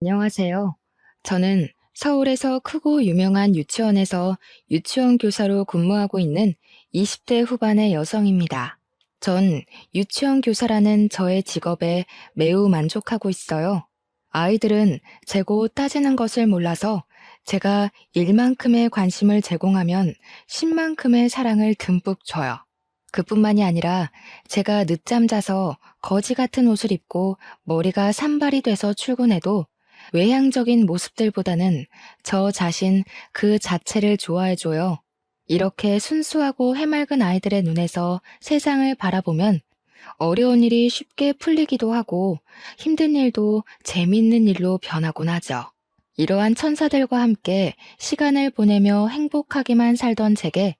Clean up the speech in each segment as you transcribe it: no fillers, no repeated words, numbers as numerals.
안녕하세요. 저는 서울에서 크고 유명한 유치원에서 유치원 교사로 근무하고 있는 20대 후반의 여성입니다. 전 유치원 교사라는 저의 직업에 매우 만족하고 있어요. 아이들은 재고 따지는 것을 몰라서 제가 일만큼의 관심을 제공하면 10만큼의 사랑을 듬뿍 줘요. 그뿐만이 아니라 제가 늦잠 자서 거지 같은 옷을 입고 머리가 산발이 돼서 출근해도 외향적인 모습들보다는 저 자신 그 자체를 좋아해줘요. 이렇게 순수하고 해맑은 아이들의 눈에서 세상을 바라보면 어려운 일이 쉽게 풀리기도 하고 힘든 일도 재밌는 일로 변하곤 하죠. 이러한 천사들과 함께 시간을 보내며 행복하게만 살던 제게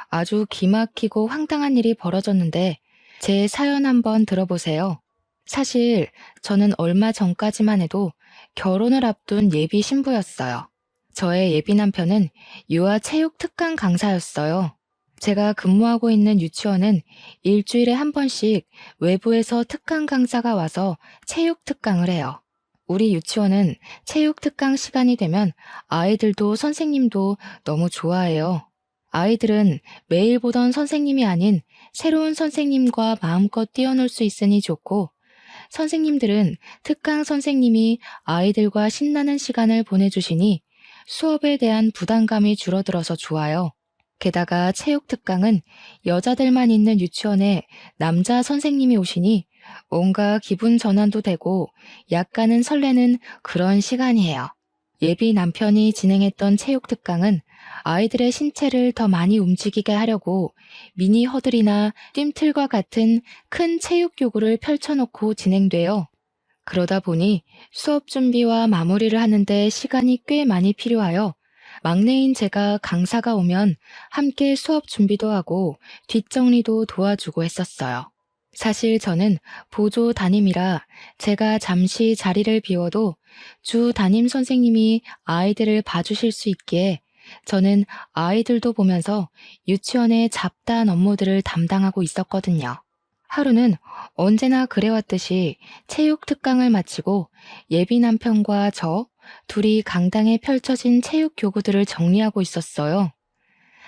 아주 기막히고 황당한 일이 벌어졌는데 제 사연 한번 들어보세요. 사실 저는 얼마 전까지만 해도 결혼을 앞둔 예비 신부였어요. 저의 예비 남편은 유아 체육 특강 강사였어요. 제가 근무하고 있는 유치원은 일주일에 한 번씩 외부에서 특강 강사가 와서 체육 특강을 해요. 우리 유치원은 체육 특강 시간이 되면 아이들도 선생님도 너무 좋아해요. 아이들은 매일 보던 선생님이 아닌 새로운 선생님과 마음껏 뛰어놀 수 있으니 좋고, 선생님들은 특강 선생님이 아이들과 신나는 시간을 보내주시니 수업에 대한 부담감이 줄어들어서 좋아요. 게다가 체육 특강은 여자들만 있는 유치원에 남자 선생님이 오시니 뭔가 기분 전환도 되고 약간은 설레는 그런 시간이에요. 예비 남편이 진행했던 체육 특강은 아이들의 신체를 더 많이 움직이게 하려고 미니 허들이나 뜀틀과 같은 큰 체육 교구를 펼쳐놓고 진행돼요. 그러다 보니 수업 준비와 마무리를 하는데 시간이 꽤 많이 필요하여 막내인 제가 강사가 오면 함께 수업 준비도 하고 뒷정리도 도와주고 했었어요. 사실 저는 보조 담임이라 제가 잠시 자리를 비워도 주 담임 선생님이 아이들을 봐주실 수 있기에 저는 아이들도 보면서 유치원의 잡다한 업무들을 담당하고 있었거든요. 하루는 언제나 그래왔듯이 체육 특강을 마치고 예비 남편과 저 둘이 강당에 펼쳐진 체육 교구들을 정리하고 있었어요.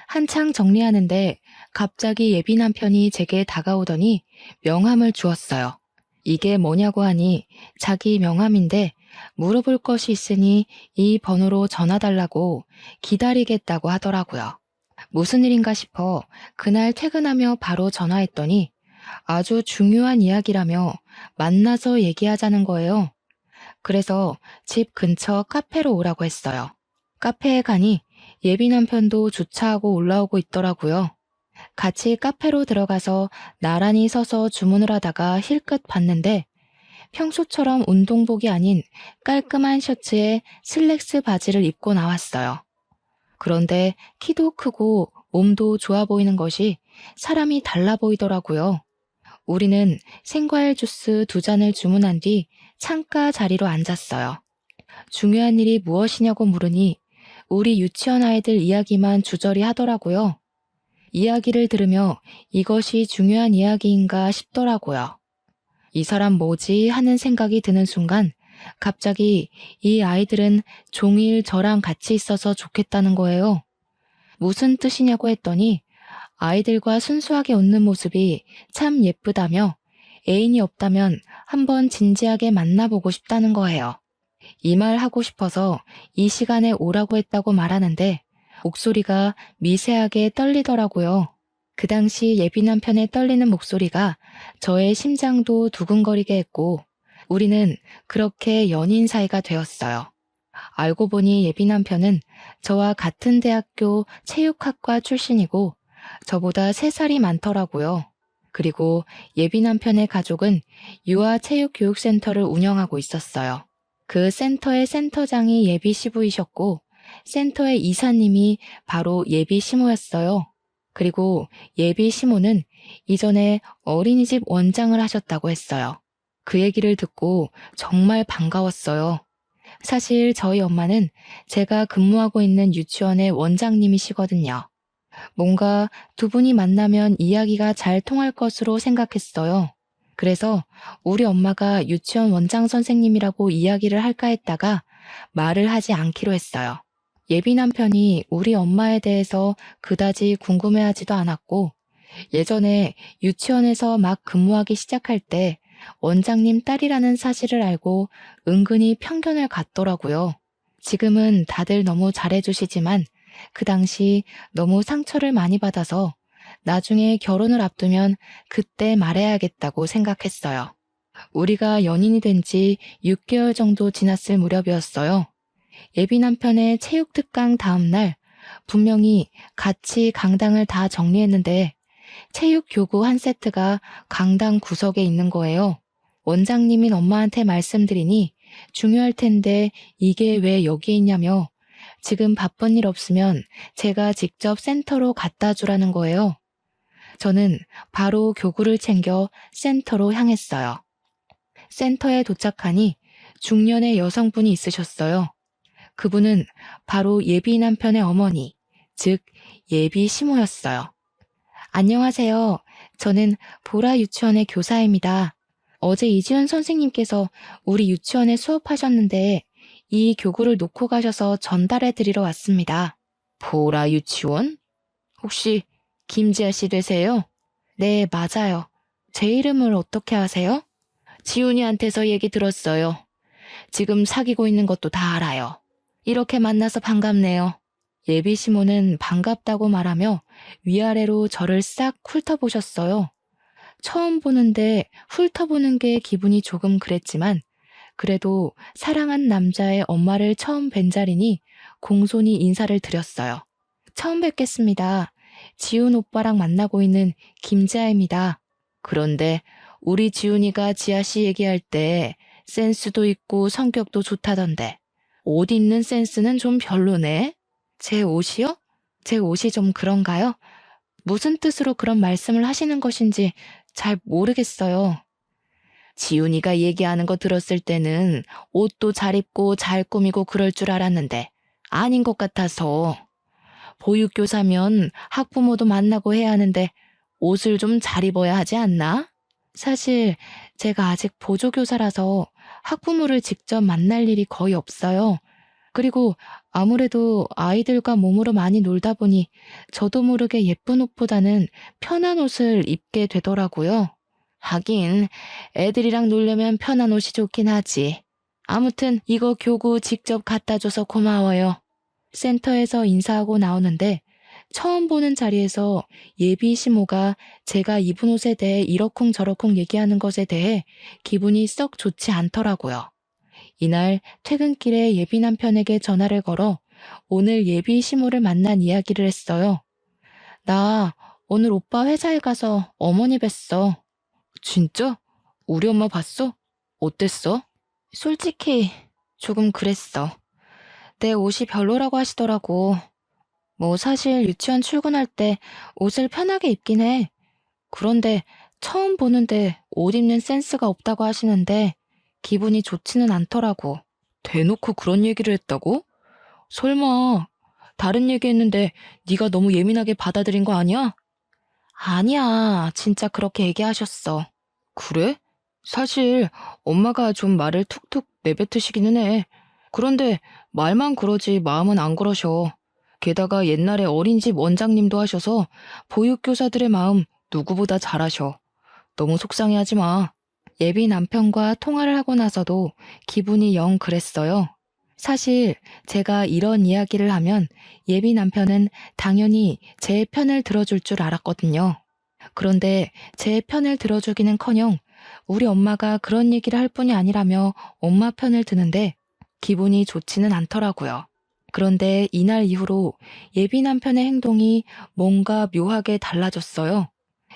한창 정리하는데 갑자기 예비 남편이 제게 다가오더니 명함을 주었어요. 이게 뭐냐고 하니 자기 명함인데 물어볼 것이 있으니 이 번호로 전화 달라고 기다리겠다고 하더라고요. 무슨 일인가 싶어 그날 퇴근하며 바로 전화했더니 아주 중요한 이야기라며 만나서 얘기하자는 거예요. 그래서 집 근처 카페로 오라고 했어요. 카페에 가니 예비 남편도 주차하고 올라오고 있더라고요. 같이 카페로 들어가서 나란히 서서 주문을 하다가 힐끗 봤는데 평소처럼 운동복이 아닌 깔끔한 셔츠에 슬랙스 바지를 입고 나왔어요. 그런데 키도 크고 몸도 좋아 보이는 것이 사람이 달라 보이더라고요. 우리는 생과일 주스 2잔을 주문한 뒤 창가 자리로 앉았어요. 중요한 일이 무엇이냐고 물으니 우리 유치원 아이들 이야기만 주저리 하더라고요. 이야기를 들으며 이것이 중요한 이야기인가 싶더라고요. 이 사람 뭐지 하는 생각이 드는 순간 갑자기 이 아이들은 종일 저랑 같이 있어서 좋겠다는 거예요. 무슨 뜻이냐고 했더니 아이들과 순수하게 웃는 모습이 참 예쁘다며 애인이 없다면 한번 진지하게 만나보고 싶다는 거예요. 이 말 하고 싶어서 이 시간에 오라고 했다고 말하는데 목소리가 미세하게 떨리더라고요. 그 당시 예비 남편의 떨리는 목소리가 저의 심장도 두근거리게 했고 우리는 그렇게 연인 사이가 되었어요. 알고 보니 예비 남편은 저와 같은 대학교 체육학과 출신이고 저보다 3살이 많더라고요. 그리고 예비 남편의 가족은 유아체육교육센터를 운영하고 있었어요. 그 센터의 센터장이 예비 시부이셨고 센터의 이사님이 바로 예비 시모였어요. 그리고 예비 시모는 이전에 어린이집 원장을 하셨다고 했어요. 그 얘기를 듣고 정말 반가웠어요. 사실 저희 엄마는 제가 근무하고 있는 유치원의 원장님이시거든요. 뭔가 두 분이 만나면 이야기가 잘 통할 것으로 생각했어요. 그래서 우리 엄마가 유치원 원장 선생님이라고 이야기를 할까 했다가 말을 하지 않기로 했어요. 예비 남편이 우리 엄마에 대해서 그다지 궁금해하지도 않았고 예전에 유치원에서 막 근무하기 시작할 때 원장님 딸이라는 사실을 알고 은근히 편견을 갖더라고요. 지금은 다들 너무 잘해주시지만 그 당시 너무 상처를 많이 받아서 나중에 결혼을 앞두면 그때 말해야겠다고 생각했어요. 우리가 연인이 된 지 6개월 정도 지났을 무렵이었어요. 예비 남편의 체육 특강 다음 날 분명히 같이 강당을 다 정리했는데 체육 교구 한 세트가 강당 구석에 있는 거예요. 원장님인 엄마한테 말씀드리니 중요할 텐데 이게 왜 여기에 있냐며 지금 바쁜 일 없으면 제가 직접 센터로 갖다 주라는 거예요. 저는 바로 교구를 챙겨 센터로 향했어요. 센터에 도착하니 중년의 여성분이 있으셨어요. 그분은 바로 예비 남편의 어머니, 즉 예비 시모였어요. 안녕하세요. 저는 보라 유치원의 교사입니다. 어제 이지은 선생님께서 우리 유치원에 수업하셨는데 이 교구를 놓고 가셔서 전달해 드리러 왔습니다. 보라 유치원? 혹시 김지아 씨 되세요? 네, 맞아요. 제 이름을 어떻게 아세요? 지훈이한테서 얘기 들었어요. 지금 사귀고 있는 것도 다 알아요. 이렇게 만나서 반갑네요. 예비 시모는 반갑다고 말하며 위아래로 저를 싹 훑어보셨어요. 처음 보는데 훑어보는 게 기분이 조금 그랬지만 그래도 사랑한 남자의 엄마를 처음 뵌 자리니 공손히 인사를 드렸어요. 처음 뵙겠습니다. 지훈 오빠랑 만나고 있는 김지아입니다. 그런데 우리 지훈이가 지아씨 얘기할 때 센스도 있고 성격도 좋다던데 옷 입는 센스는 좀 별로네? 제 옷이요? 제 옷이 좀 그런가요? 무슨 뜻으로 그런 말씀을 하시는 것인지 잘 모르겠어요. 지훈이가 얘기하는 거 들었을 때는 옷도 잘 입고 잘 꾸미고 그럴 줄 알았는데 아닌 것 같아서. 보육교사면 학부모도 만나고 해야 하는데 옷을 좀 잘 입어야 하지 않나? 사실 제가 아직 보조교사라서 학부모를 직접 만날 일이 거의 없어요. 그리고 아무래도 아이들과 몸으로 많이 놀다 보니 저도 모르게 예쁜 옷보다는 편한 옷을 입게 되더라고요. 하긴 애들이랑 놀려면 편한 옷이 좋긴 하지. 아무튼 이거 교구 직접 갖다 줘서 고마워요. 센터에서 인사하고 나오는데 처음 보는 자리에서 예비 시모가 제가 입은 옷에 대해 이러쿵저러쿵 얘기하는 것에 대해 기분이 썩 좋지 않더라고요. 이날 퇴근길에 예비 남편에게 전화를 걸어 오늘 예비 시모를 만난 이야기를 했어요. 나 오늘 오빠 회사에 가서 어머니 뵀어. 진짜? 우리 엄마 봤어? 어땠어? 솔직히 조금 그랬어. 내 옷이 별로라고 하시더라고. 뭐 사실 유치원 출근할 때 옷을 편하게 입긴 해. 그런데 처음 보는데 옷 입는 센스가 없다고 하시는데 기분이 좋지는 않더라고. 대놓고 그런 얘기를 했다고? 설마 다른 얘기했는데 네가 너무 예민하게 받아들인 거 아니야? 아니야, 진짜 그렇게 얘기하셨어. 그래? 사실 엄마가 좀 말을 툭툭 내뱉으시기는 해. 그런데 말만 그러지 마음은 안 그러셔. 게다가 옛날에 어린이집 원장님도 하셔서 보육교사들의 마음 누구보다 잘 아셔. 너무 속상해하지 마. 예비 남편과 통화를 하고 나서도 기분이 영 그랬어요. 사실 제가 이런 이야기를 하면 예비 남편은 당연히 제 편을 들어줄 줄 알았거든요. 그런데 제 편을 들어주기는커녕 우리 엄마가 그런 얘기를 할 뿐이 아니라며 엄마 편을 드는데 기분이 좋지는 않더라고요. 그런데 이날 이후로 예비 남편의 행동이 뭔가 묘하게 달라졌어요.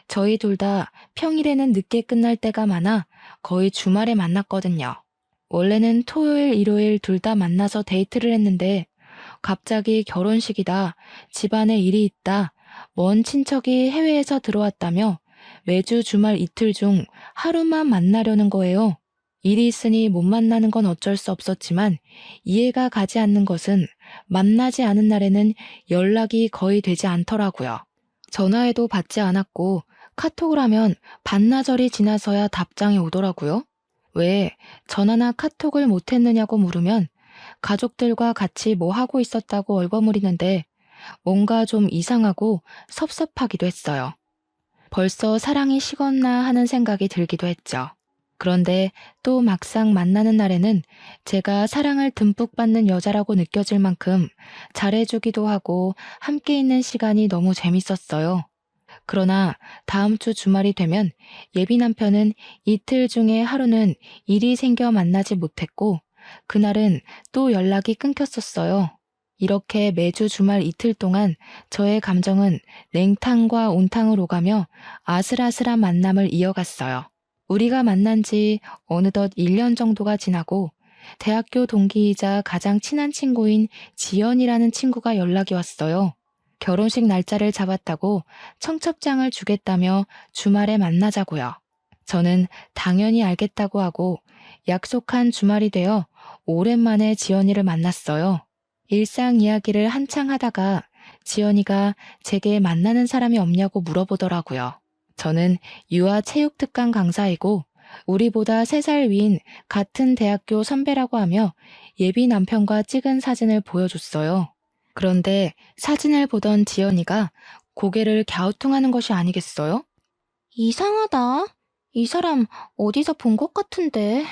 저희 둘 다 평일에는 늦게 끝날 때가 많아 거의 주말에 만났거든요. 원래는 토요일, 일요일 둘 다 만나서 데이트를 했는데 갑자기 결혼식이다, 집안에 일이 있다, 먼 친척이 해외에서 들어왔다며 매주 주말 이틀 중 하루만 만나려는 거예요. 일이 있으니 못 만나는 건 어쩔 수 없었지만 이해가 가지 않는 것은 만나지 않은 날에는 연락이 거의 되지 않더라고요. 전화해도 받지 않았고 카톡을 하면 반나절이 지나서야 답장이 오더라고요. 왜 전화나 카톡을 못했느냐고 물으면 가족들과 같이 뭐 하고 있었다고 얼버무리는데 뭔가 좀 이상하고 섭섭하기도 했어요. 벌써 사랑이 식었나 하는 생각이 들기도 했죠. 그런데 또 막상 만나는 날에는 제가 사랑을 듬뿍 받는 여자라고 느껴질 만큼 잘해주기도 하고 함께 있는 시간이 너무 재밌었어요. 그러나 다음 주 주말이 되면 예비 남편은 이틀 중에 하루는 일이 생겨 만나지 못했고 그날은 또 연락이 끊겼었어요. 이렇게 매주 주말 이틀 동안 저의 감정은 냉탕과 온탕을 오가며 아슬아슬한 만남을 이어갔어요. 우리가 만난 지 어느덧 1년 정도가 지나고 대학교 동기이자 가장 친한 친구인 지연이라는 친구가 연락이 왔어요. 결혼식 날짜를 잡았다고 청첩장을 주겠다며 주말에 만나자고요. 저는 당연히 알겠다고 하고 약속한 주말이 되어 오랜만에 지연이를 만났어요. 일상 이야기를 한창 하다가 지연이가 제게 만나는 사람이 없냐고 물어보더라고요. 저는 유아체육특강 강사이고 우리보다 3살 위인 같은 대학교 선배라고 하며 예비 남편과 찍은 사진을 보여줬어요. 그런데 사진을 보던 지연이가 고개를 갸우뚱하는 것이 아니겠어요? 이상하다. 이 사람 어디서 본 것 같은데.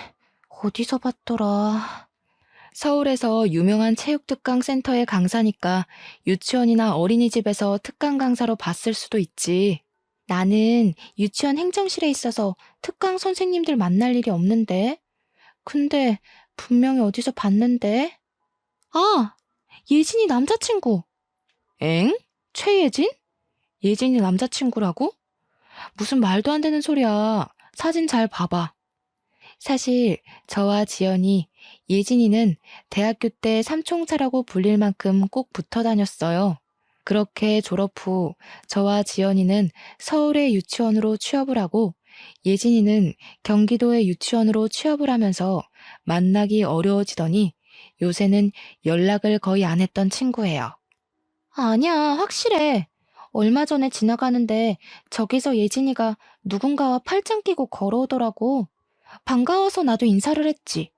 어디서 봤더라. 서울에서 유명한 체육특강 센터의 강사니까 유치원이나 어린이집에서 특강 강사로 봤을 수도 있지. 나는 유치원 행정실에 있어서 특강 선생님들 만날 일이 없는데. 근데 분명히 어디서 봤는데. 아! 예진이 남자친구. 엥? 최예진? 예진이 남자친구라고? 무슨 말도 안 되는 소리야. 사진 잘 봐봐. 사실 저와 지연이 예진이는 대학교 때 삼총사라고 불릴 만큼 꼭 붙어 다녔어요. 그렇게 졸업 후 저와 지연이는 서울의 유치원으로 취업을 하고 예진이는 경기도의 유치원으로 취업을 하면서 만나기 어려워지더니 요새는 연락을 거의 안 했던 친구예요. 아니야, 확실해. 얼마 전에 지나가는데 저기서 예진이가 누군가와 팔짱 끼고 걸어오더라고. 반가워서 나도 인사를 했지.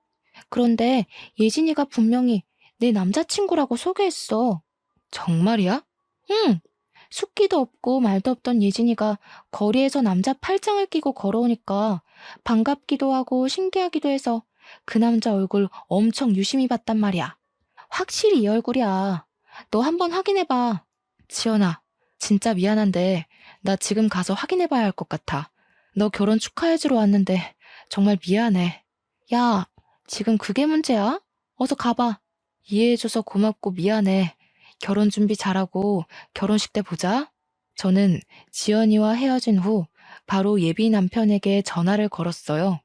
그런데 예진이가 분명히 내 남자친구라고 소개했어. 정말이야? 응. 숫기도 없고 말도 없던 예진이가 거리에서 남자 팔짱을 끼고 걸어오니까 반갑기도 하고 신기하기도 해서 그 남자 얼굴 엄청 유심히 봤단 말이야. 확실히 이 얼굴이야. 너 한번 확인해봐. 지연아, 진짜 미안한데 나 지금 가서 확인해봐야 할 것 같아. 너 결혼 축하해주러 왔는데 정말 미안해. 야, 지금 그게 문제야? 어서 가봐. 이해해줘서 고맙고 미안해. 결혼 준비 잘하고 결혼식 때 보자. 저는 지연이와 헤어진 후 바로 예비 남편에게 전화를 걸었어요.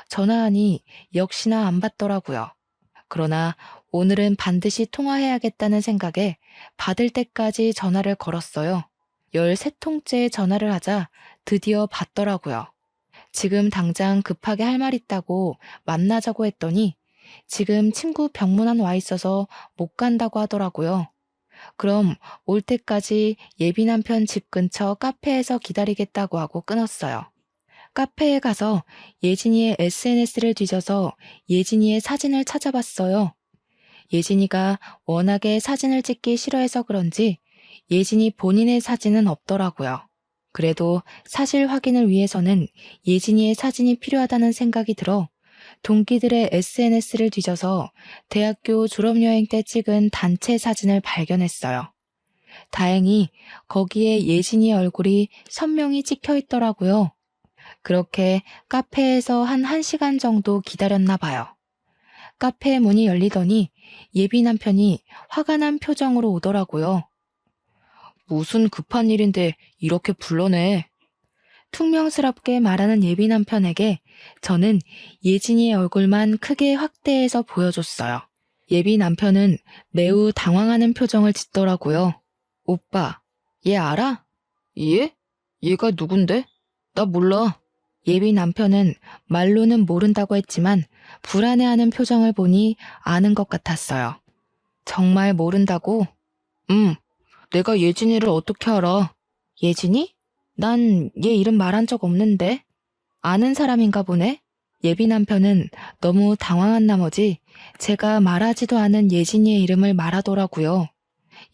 전화하니 역시나 안 받더라고요. 그러나 오늘은 반드시 통화해야겠다는 생각에 받을 때까지 전화를 걸었어요. 13통째 전화를 하자 드디어 받더라고요. 지금 당장 급하게 할 말 있다고 만나자고 했더니 지금 친구 병문안 와 있어서 못 간다고 하더라고요. 그럼 올 때까지 예비 남편 집 근처 카페에서 기다리겠다고 하고 끊었어요. 카페에 가서 예진이의 SNS를 뒤져서 예진이의 사진을 찾아봤어요. 예진이가 워낙에 사진을 찍기 싫어해서 그런지 예진이 본인의 사진은 없더라고요. 그래도 사실 확인을 위해서는 예진이의 사진이 필요하다는 생각이 들어 동기들의 SNS를 뒤져서 대학교 졸업여행 때 찍은 단체 사진을 발견했어요. 다행히 거기에 예진이의 얼굴이 선명히 찍혀 있더라고요. 그렇게 카페에서 한 1시간 정도 기다렸나 봐요. 카페 문이 열리더니 예비 남편이 화가 난 표정으로 오더라고요. 무슨 급한 일인데 이렇게 불러내. 퉁명스럽게 말하는 예비 남편에게 저는 예진이의 얼굴만 크게 확대해서 보여줬어요. 예비 남편은 매우 당황하는 표정을 짓더라고요. 오빠, 얘 알아? 얘? 얘가 누군데? 나 몰라. 예비 남편은 말로는 모른다고 했지만 불안해하는 표정을 보니 아는 것 같았어요. 정말 모른다고? 내가 예진이를 어떻게 알아? 예진이? 난 얘 이름 말한 적 없는데. 아는 사람인가 보네? 예비 남편은 너무 당황한 나머지 제가 말하지도 않은 예진이의 이름을 말하더라고요.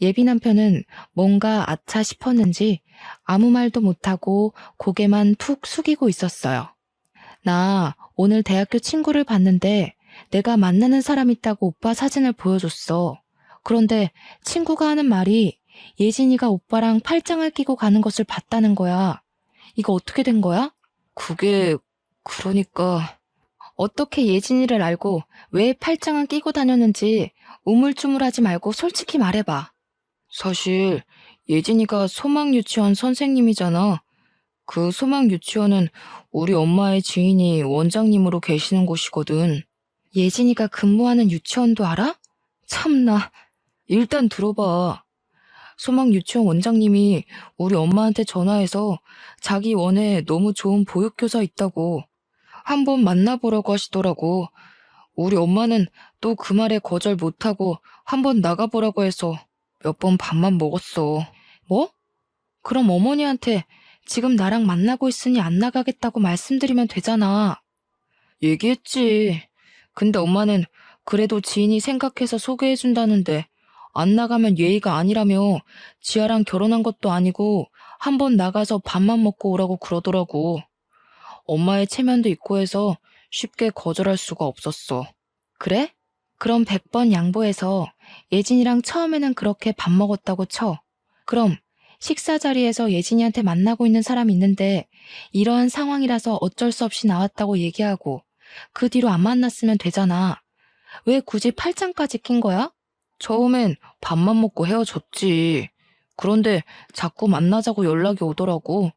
예비 남편은 뭔가 아차 싶었는지 아무 말도 못하고 고개만 푹 숙이고 있었어요. 나 오늘 대학교 친구를 봤는데 내가 만나는 사람 있다고 오빠 사진을 보여줬어. 그런데 친구가 하는 말이 예진이가 오빠랑 팔짱을 끼고 가는 것을 봤다는 거야. 이거 어떻게 된 거야? 그러니까 어떻게 예진이를 알고 왜 팔짱을 끼고 다녔는지 우물쭈물하지 말고 솔직히 말해봐. 사실 예진이가 소망유치원 선생님이잖아. 그 소망유치원은 우리 엄마의 지인이 원장님으로 계시는 곳이거든. 예진이가 근무하는 유치원도 알아? 참나. 일단 들어봐. 소망유치원 원장님이 우리 엄마한테 전화해서 자기 원에 너무 좋은 보육교사 있다고 한번 만나보라고 하시더라고. 우리 엄마는 또 그 말에 거절 못하고 한번 나가보라고 해서 몇 번 밥만 먹었어. 뭐? 그럼 어머니한테 지금 나랑 만나고 있으니 안 나가겠다고 말씀드리면 되잖아. 얘기했지. 근데 엄마는 그래도 지인이 생각해서 소개해준다는데 안 나가면 예의가 아니라며 지아랑 결혼한 것도 아니고 한번 나가서 밥만 먹고 오라고 그러더라고. 엄마의 체면도 있고 해서 쉽게 거절할 수가 없었어. 그래? 그럼 100번 양보해서 예진이랑 처음에는 그렇게 밥 먹었다고 쳐. 그럼 식사 자리에서 예진이한테 만나고 있는 사람이 있는데 이러한 상황이라서 어쩔 수 없이 나왔다고 얘기하고 그 뒤로 안 만났으면 되잖아. 왜 굳이 팔짱까지 낀 거야? 처음엔 밥만 먹고 헤어졌지. 그런데 자꾸 만나자고 연락이 오더라고.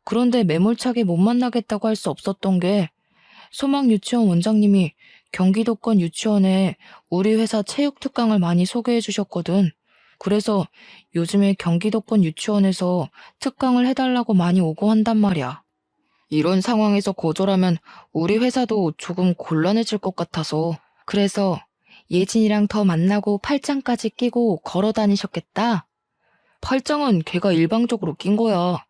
그런데 매몰차게 못 만나겠다고 할 수 없었던 게 소망유치원 원장님이 경기도권 유치원에 우리 회사 체육 특강을 많이 소개해 주셨거든. 그래서 요즘에 경기도권 유치원에서 특강을 해달라고 많이 오고 한단 말이야. 이런 상황에서 거절하면 우리 회사도 조금 곤란해질 것 같아서. 그래서 예진이랑 더 만나고 팔짱까지 끼고 걸어 다니셨겠다? 팔짱은 걔가 일방적으로 낀 거야.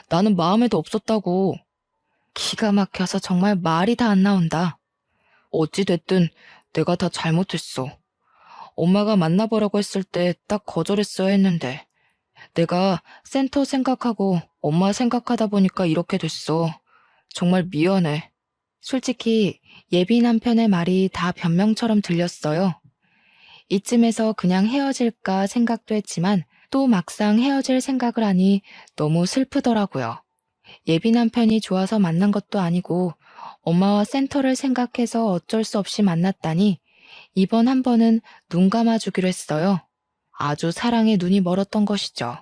나는 마음에도 없었다고. 기가 막혀서 정말 말이 다 안 나온다. 어찌됐든 내가 다 잘못했어. 엄마가 만나보라고 했을 때 딱 거절했어야 했는데 내가 센터 생각하고 엄마 생각하다 보니까 이렇게 됐어. 정말 미안해. 솔직히 예비 남편의 말이 다 변명처럼 들렸어요. 이쯤에서 그냥 헤어질까 생각도 했지만 또 막상 헤어질 생각을 하니 너무 슬프더라고요. 예비 남편이 좋아서 만난 것도 아니고 엄마와 센터를 생각해서 어쩔 수 없이 만났다니 이번 한 번은 눈 감아주기로 했어요. 아주 사랑에 눈이 멀었던 것이죠.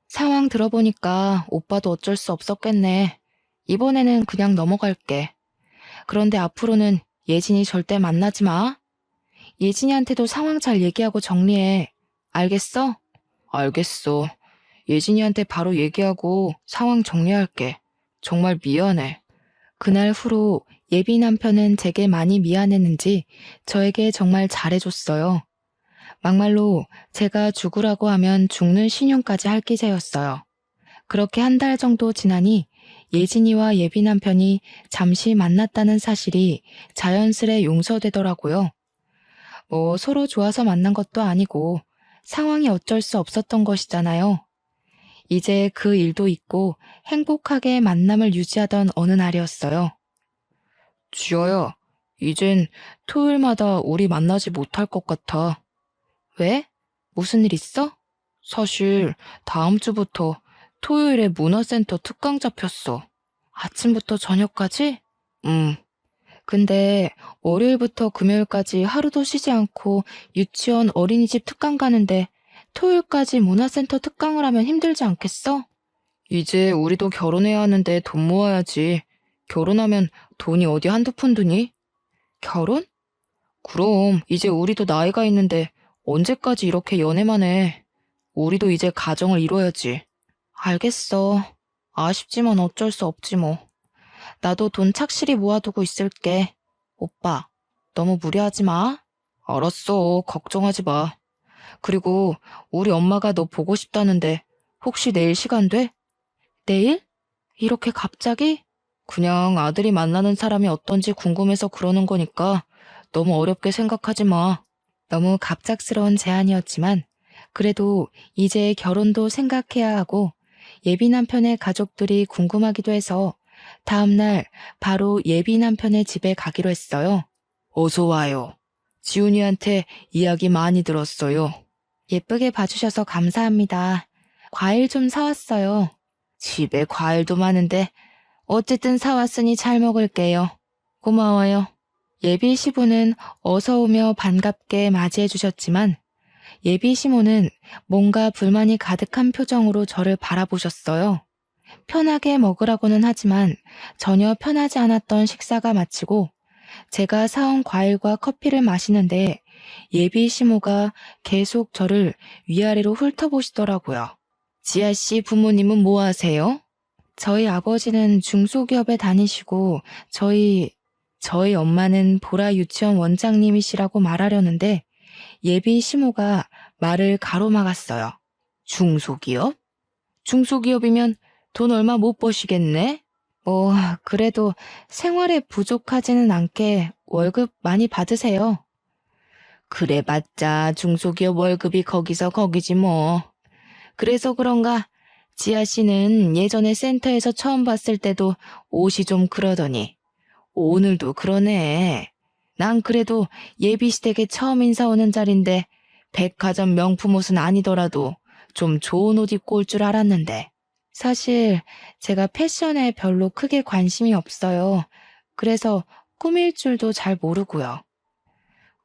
상황 들어보니까 오빠도 어쩔 수 없었겠네. 이번에는 그냥 넘어갈게. 그런데 앞으로는 예진이 절대 만나지 마. 예진이한테도 상황 잘 얘기하고 정리해. 알겠어? 알겠어. 예진이한테 바로 얘기하고 상황 정리할게. 정말 미안해. 그날 후로 예비 남편은 제게 많이 미안했는지 저에게 정말 잘해줬어요. 막말로 제가 죽으라고 하면 죽는 신용까지 할 기세였어요. 그렇게 한 달 정도 지나니 예진이와 예비 남편이 잠시 만났다는 사실이 자연스레 용서되더라고요. 뭐 서로 좋아서 만난 것도 아니고 상황이 어쩔 수 없었던 것이잖아요. 이제 그 일도 잊고 행복하게 만남을 유지하던 어느 날이었어요. 지아야, 이젠 토요일마다 우리 만나지 못할 것 같아. 왜? 무슨 일 있어? 사실 다음 주부터 토요일에 문화센터 특강 잡혔어. 아침부터 저녁까지? 응. 근데 월요일부터 금요일까지 하루도 쉬지 않고 유치원 어린이집 특강 가는데 토요일까지 문화센터 특강을 하면 힘들지 않겠어? 이제 우리도 결혼해야 하는데 돈 모아야지. 결혼하면 돈이 어디 한두 푼 드니? 결혼? 그럼 이제 우리도 나이가 있는데 언제까지 이렇게 연애만 해. 우리도 이제 가정을 이뤄야지. 알겠어. 아쉽지만 어쩔 수 없지 뭐. 나도 돈 착실히 모아두고 있을게. 오빠, 너무 무리하지 마. 알았어. 걱정하지 마. 그리고 우리 엄마가 너 보고 싶다는데 혹시 내일 시간 돼? 내일? 이렇게 갑자기? 그냥 아들이 만나는 사람이 어떤지 궁금해서 그러는 거니까 너무 어렵게 생각하지 마. 너무 갑작스러운 제안이었지만 그래도 이제 결혼도 생각해야 하고 예비 남편의 가족들이 궁금하기도 해서 다음날 바로 예비 남편의 집에 가기로 했어요. 어서 와요. 지훈이한테 이야기 많이 들었어요. 예쁘게 봐주셔서 감사합니다. 과일 좀 사왔어요. 집에 과일도 많은데 어쨌든 사왔으니 잘 먹을게요. 고마워요. 예비 시부는 어서 오며 반갑게 맞이해 주셨지만 예비 시모는 뭔가 불만이 가득한 표정으로 저를 바라보셨어요. 편하게 먹으라고는 하지만 전혀 편하지 않았던 식사가 마치고 제가 사온 과일과 커피를 마시는데 예비 시모가 계속 저를 위아래로 훑어보시더라고요. 지아 씨 부모님은 뭐 하세요? 저희 아버지는 중소기업에 다니시고 저희 엄마는 보라 유치원 원장님이시라고 말하려는데 예비 시모가 말을 가로막았어요. 중소기업? 중소기업이면 돈 얼마 못 버시겠네? 그래도 생활에 부족하지는 않게 월급 많이 받으세요. 그래봤자 중소기업 월급이 거기서 거기지 뭐. 그래서 그런가 지아 씨는 예전에 센터에서 처음 봤을 때도 옷이 좀 그러더니 오늘도 그러네. 난 그래도 예비 시댁에 처음 인사 오는 자리인데 백화점 명품 옷은 아니더라도 좀 좋은 옷 입고 올 줄 알았는데. 사실 제가 패션에 별로 크게 관심이 없어요. 그래서 꾸밀 줄도 잘 모르고요.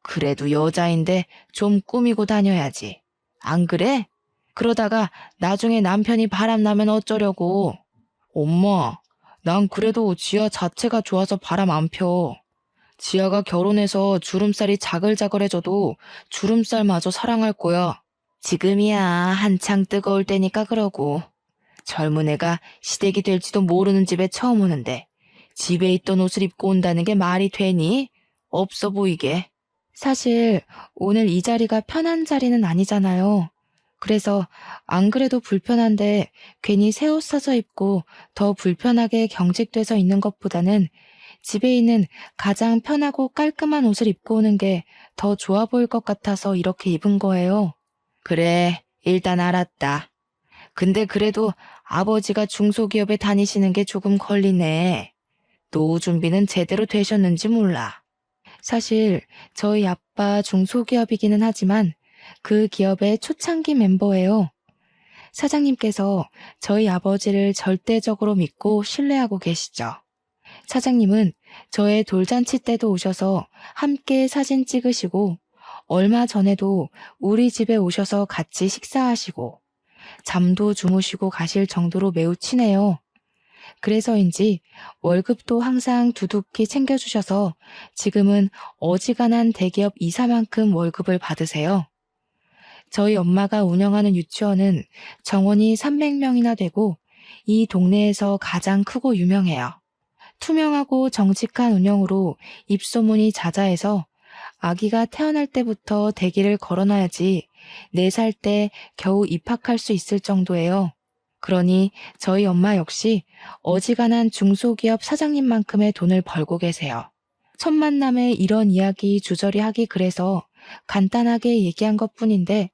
그래도 여자인데 좀 꾸미고 다녀야지. 안 그래? 그러다가 나중에 남편이 바람나면 어쩌려고. 엄마, 난 그래도 지아 자체가 좋아서 바람 안 펴. 지아가 결혼해서 주름살이 자글자글해져도 주름살마저 사랑할 거야. 지금이야 한창 뜨거울 때니까 그러고. 젊은 애가 시댁이 될지도 모르는 집에 처음 오는데 집에 있던 옷을 입고 온다는 게 말이 되니? 없어 보이게. 사실 오늘 이 자리가 편한 자리는 아니잖아요. 그래서 안 그래도 불편한데 괜히 새 옷 사서 입고 더 불편하게 경직돼서 있는 것보다는 집에 있는 가장 편하고 깔끔한 옷을 입고 오는 게 더 좋아 보일 것 같아서 이렇게 입은 거예요. 그래, 일단 알았다. 근데 그래도 아버지가 중소기업에 다니시는 게 조금 걸리네. 노후 준비는 제대로 되셨는지 몰라. 사실 저희 아빠 중소기업이기는 하지만 그 기업의 초창기 멤버예요. 사장님께서 저희 아버지를 절대적으로 믿고 신뢰하고 계시죠. 사장님은 저의 돌잔치 때도 오셔서 함께 사진 찍으시고 얼마 전에도 우리 집에 오셔서 같이 식사하시고 잠도 주무시고 가실 정도로 매우 친해요. 그래서인지 월급도 항상 두둑히 챙겨주셔서 지금은 어지간한 대기업 이사만큼 월급을 받으세요. 저희 엄마가 운영하는 유치원은 정원이 300명이나 되고 이 동네에서 가장 크고 유명해요. 투명하고 정직한 운영으로 입소문이 자자해서 아기가 태어날 때부터 대기를 걸어놔야지 4살 때 겨우 입학할 수 있을 정도예요. 그러니 저희 엄마 역시 어지간한 중소기업 사장님만큼의 돈을 벌고 계세요. 첫 만남에 이런 이야기 주저리 하기 그래서 간단하게 얘기한 것뿐인데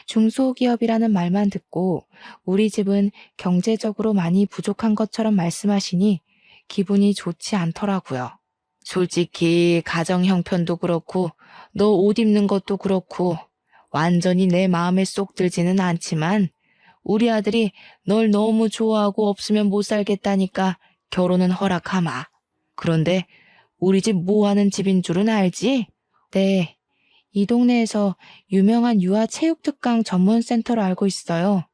중소기업이라는 말만 듣고 우리 집은 경제적으로 많이 부족한 것처럼 말씀하시니 기분이 좋지 않더라고요. 솔직히 가정 형편도 그렇고 너 옷 입는 것도 그렇고 완전히 내 마음에 쏙 들지는 않지만 우리 아들이 널 너무 좋아하고 없으면 못 살겠다니까 결혼은 허락하마. 그런데 우리 집 뭐 하는 집인 줄은 알지? 네, 이 동네에서 유명한 유아체육특강 전문센터로 알고 있어요.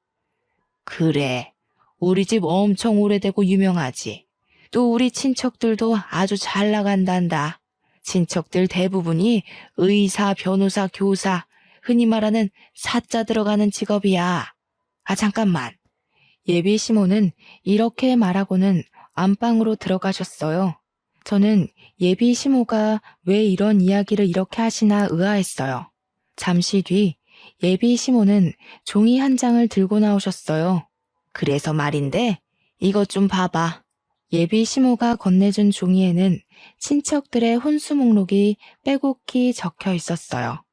그래, 우리 집 엄청 오래되고 유명하지. 또 우리 친척들도 아주 잘 나간단다. 친척들 대부분이 의사, 변호사, 교사, 흔히 말하는 사자 들어가는 직업이야. 아, 잠깐만. 예비 시모는 이렇게 말하고는 안방으로 들어가셨어요. 저는 예비 시모가 왜 이런 이야기를 이렇게 하시나 의아했어요. 잠시 뒤 예비 시모는 종이 한 장을 들고 나오셨어요. 그래서 말인데 이것 좀 봐봐. 예비 시모가 건네준 종이에는 친척들의 혼수 목록이 빼곡히 적혀 있었어요.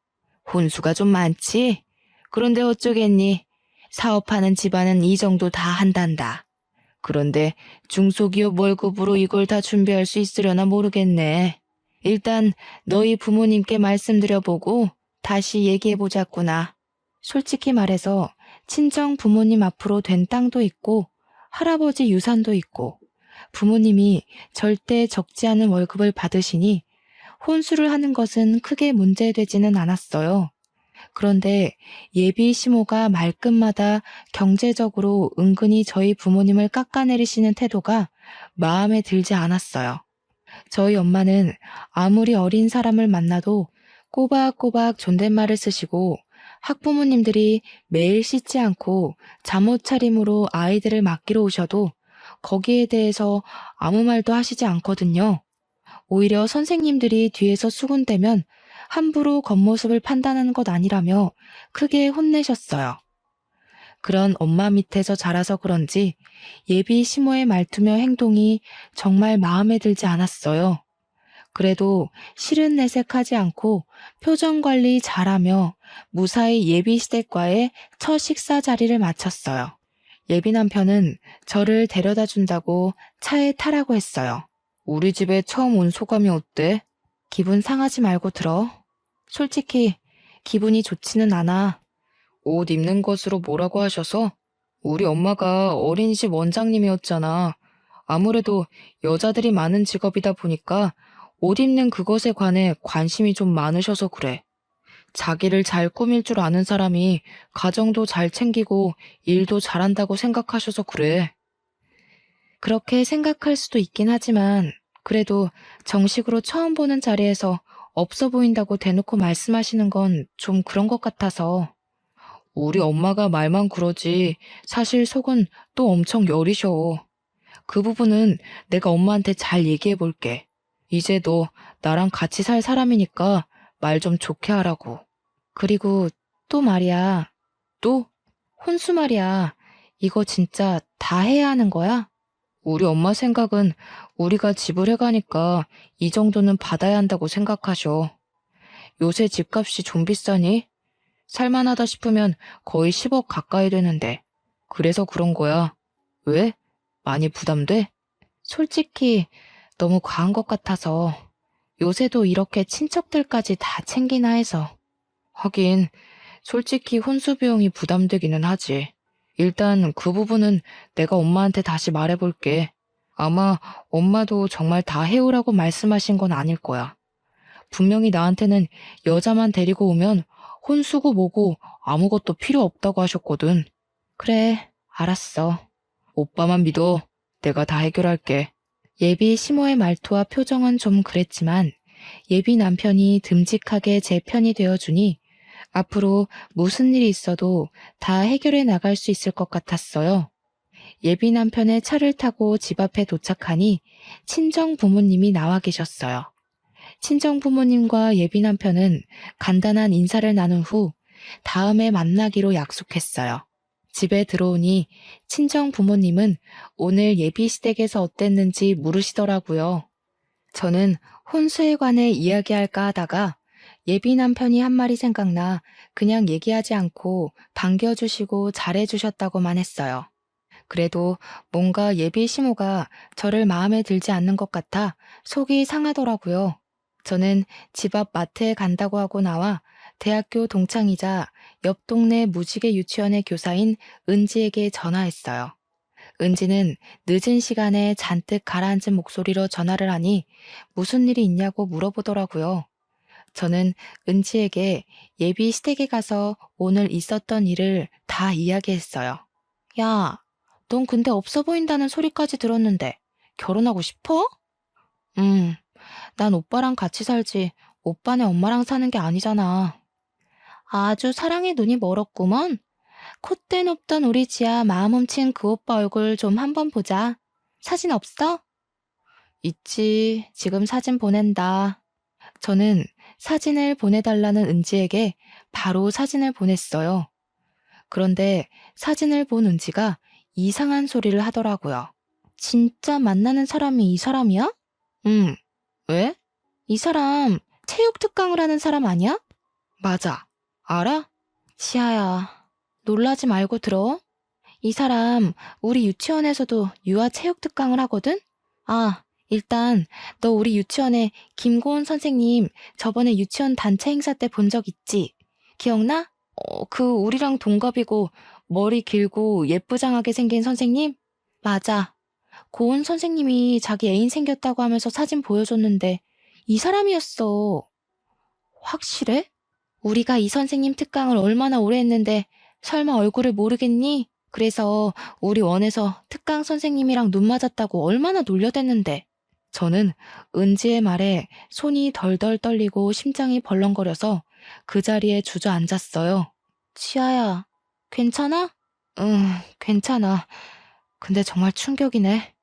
혼수가 좀 많지? 그런데 어쩌겠니? 사업하는 집안은 이 정도 다 한단다. 그런데 중소기업 월급으로 이걸 다 준비할 수 있으려나 모르겠네. 일단 너희 부모님께 말씀드려보고 다시 얘기해보자꾸나. 솔직히 말해서 친정 부모님 앞으로 된 땅도 있고 할아버지 유산도 있고 부모님이 절대 적지 않은 월급을 받으시니 혼수를 하는 것은 크게 문제되지는 않았어요. 그런데 예비 시모가 말끝마다 경제적으로 은근히 저희 부모님을 깎아내리시는 태도가 마음에 들지 않았어요. 저희 엄마는 아무리 어린 사람을 만나도 꼬박꼬박 존댓말을 쓰시고 학부모님들이 매일 씻지 않고 잠옷 차림으로 아이들을 맡기러 오셔도 거기에 대해서 아무 말도 하시지 않거든요. 오히려 선생님들이 뒤에서 수군대면 함부로 겉모습을 판단하는 것 아니라며 크게 혼내셨어요. 그런 엄마 밑에서 자라서 그런지 예비 시모의 말투며 행동이 정말 마음에 들지 않았어요. 그래도 실은 내색하지 않고 표정 관리 잘하며 무사히 예비 시댁과의 첫 식사 자리를 마쳤어요. 예비 남편은 저를 데려다 준다고 차에 타라고 했어요. 우리 집에 처음 온 소감이 어때? 기분 상하지 말고 들어. 솔직히 기분이 좋지는 않아. 옷 입는 것으로 뭐라고 하셔서? 우리 엄마가 어린이집 원장님이었잖아. 아무래도 여자들이 많은 직업이다 보니까 옷 입는 그것에 관해 관심이 좀 많으셔서 그래. 자기를 잘 꾸밀 줄 아는 사람이 가정도 잘 챙기고 일도 잘한다고 생각하셔서 그래. 그렇게 생각할 수도 있긴 하지만 그래도 정식으로 처음 보는 자리에서 없어 보인다고 대놓고 말씀하시는 건 좀 그런 것 같아서. 우리 엄마가 말만 그러지 사실 속은 또 엄청 여리셔. 그 부분은 내가 엄마한테 잘 얘기해 볼게. 이제 너 나랑 같이 살 사람이니까 말 좀 좋게 하라고. 그리고 또 말이야. 또? 혼수 말이야. 이거 진짜 다 해야 하는 거야? 우리 엄마 생각은 우리가 집을 해가니까 이 정도는 받아야 한다고 생각하셔. 요새 집값이 좀 비싸니? 살만하다 싶으면 거의 10억 가까이 되는데. 그래서 그런 거야. 왜? 많이 부담돼? 솔직히 너무 과한 것 같아서 요새도 이렇게 친척들까지 다 챙기나 해서. 하긴 솔직히 혼수 비용이 부담되기는 하지. 일단 그 부분은 내가 엄마한테 다시 말해볼게. 아마 엄마도 정말 다 해오라고 말씀하신 건 아닐 거야. 분명히 나한테는 여자만 데리고 오면 혼수고 뭐고 아무것도 필요 없다고 하셨거든. 그래, 알았어. 오빠만 믿어. 내가 다 해결할게. 예비 시모의 말투와 표정은 좀 그랬지만 예비 남편이 듬직하게 제 편이 되어주니 앞으로 무슨 일이 있어도 다 해결해 나갈 수 있을 것 같았어요. 예비 남편의 차를 타고 집 앞에 도착하니 친정 부모님이 나와 계셨어요. 친정 부모님과 예비 남편은 간단한 인사를 나눈 후 다음에 만나기로 약속했어요. 집에 들어오니 친정 부모님은 오늘 예비 시댁에서 어땠는지 물으시더라고요. 저는 혼수에 관해 이야기할까 하다가 예비 남편이 한 말이 생각나 그냥 얘기하지 않고 반겨주시고 잘해주셨다고만 했어요. 그래도 뭔가 예비 시모가 저를 마음에 들지 않는 것 같아 속이 상하더라고요. 저는 집 앞 마트에 간다고 하고 나와 대학교 동창이자 옆 동네 무지개 유치원의 교사인 은지에게 전화했어요. 은지는 늦은 시간에 잔뜩 가라앉은 목소리로 전화를 하니 무슨 일이 있냐고 물어보더라고요. 저는 은지에게 예비 시댁에 가서 오늘 있었던 일을 다 이야기했어요. 야, 넌 근데 없어 보인다는 소리까지 들었는데 결혼하고 싶어? 음, 난 오빠랑 같이 살지 오빠네 엄마랑 사는 게 아니잖아. 아주 사랑의 눈이 멀었구먼. 콧대 높던 우리 지아 마음 훔친 그 오빠 얼굴 좀 한번 보자. 사진 없어? 있지. 지금 사진 보낸다. 저는 사진을 보내달라는 은지에게 바로 사진을 보냈어요. 그런데 사진을 본 은지가 이상한 소리를 하더라고요. 진짜 만나는 사람이 이 사람이야? 왜? 이 사람 체육 특강을 하는 사람 아니야? 맞아. 알아? 지아야, 놀라지 말고 들어. 이 사람 우리 유치원에서도 유아 체육 특강을 하거든? 아, 일단 너 우리 유치원에 김고은 선생님 저번에 유치원 단체 행사 때 본 적 있지? 기억나? 그 우리랑 동갑이고 머리 길고 예쁘장하게 생긴 선생님? 맞아. 고은 선생님이 자기 애인 생겼다고 하면서 사진 보여줬는데 이 사람이었어. 확실해? 우리가 이 선생님 특강을 얼마나 오래 했는데 설마 얼굴을 모르겠니? 그래서 우리 원에서 특강 선생님이랑 눈 맞았다고 얼마나 놀려댔는데. 저는 은지의 말에 손이 덜덜 떨리고 심장이 벌렁거려서 그 자리에 주저앉았어요. 지아야, 괜찮아? 괜찮아. 근데 정말 충격이네.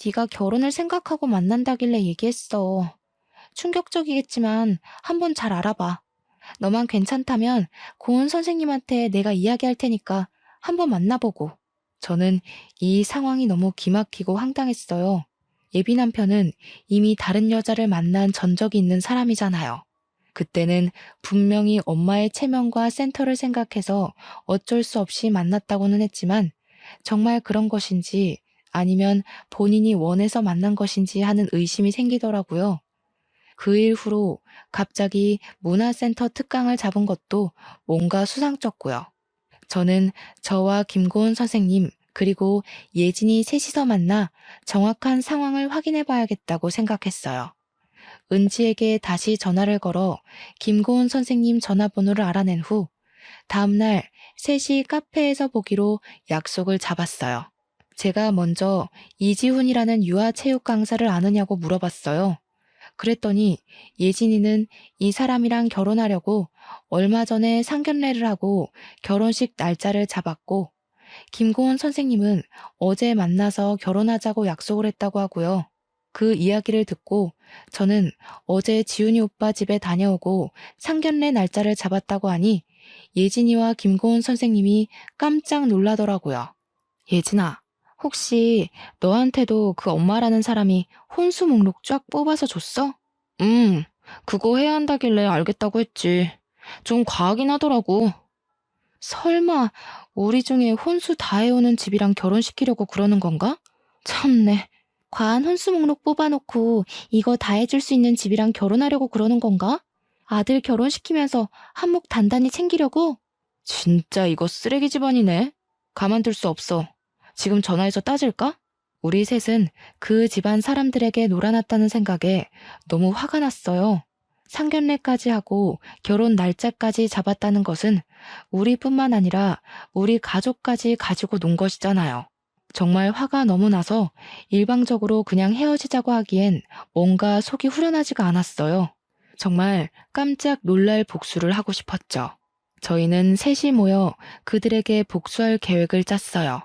네가 결혼을 생각하고 만난다길래 얘기했어. 충격적이겠지만 한번 잘 알아봐. 너만 괜찮다면 고은 선생님한테 내가 이야기할 테니까 한번 만나보고. 저는 이 상황이 너무 기막히고 황당했어요. 예비 남편은 이미 다른 여자를 만난 전적이 있는 사람이잖아요. 그때는 분명히 엄마의 체면과 센터를 생각해서 어쩔 수 없이 만났다고는 했지만 정말 그런 것인지 아니면 본인이 원해서 만난 것인지 하는 의심이 생기더라고요. 그 일 후로 갑자기 문화센터 특강을 잡은 것도 뭔가 수상쩍고요. 저는 저와 김고은 선생님 그리고 예진이 셋이서 만나 정확한 상황을 확인해 봐야겠다고 생각했어요. 은지에게 다시 전화를 걸어 김고은 선생님 전화번호를 알아낸 후 다음날 셋이 카페에서 보기로 약속을 잡았어요. 제가 먼저 이지훈이라는 유아 체육 강사를 아느냐고 물어봤어요. 그랬더니 예진이는 이 사람이랑 결혼하려고 얼마 전에 상견례를 하고 결혼식 날짜를 잡았고 김고은 선생님은 어제 만나서 결혼하자고 약속을 했다고 하고요. 그 이야기를 듣고 저는 어제 지훈이 오빠 집에 다녀오고 상견례 날짜를 잡았다고 하니 예진이와 김고은 선생님이 깜짝 놀라더라고요. 예진아, 혹시 너한테도 그 엄마라는 사람이 혼수 목록 쫙 뽑아서 줬어? 그거 해야 한다길래 알겠다고 했지. 좀 과하긴 하더라고. 설마 우리 중에 혼수 다 해오는 집이랑 결혼시키려고 그러는 건가? 참네. 과한 혼수 목록 뽑아놓고 이거 다 해줄 수 있는 집이랑 결혼하려고 그러는 건가? 아들 결혼시키면서 한몫 단단히 챙기려고? 진짜 이거 쓰레기 집안이네. 가만둘 수 없어. 지금 전화해서 따질까? 우리 셋은 그 집안 사람들에게 놀아났다는 생각에 너무 화가 났어요. 상견례까지 하고 결혼 날짜까지 잡았다는 것은 우리뿐만 아니라 우리 가족까지 가지고 논 것이잖아요. 정말 화가 너무 나서 일방적으로 그냥 헤어지자고 하기엔 뭔가 속이 후련하지가 않았어요. 정말 깜짝 놀랄 복수를 하고 싶었죠. 저희는 셋이 모여 그들에게 복수할 계획을 짰어요.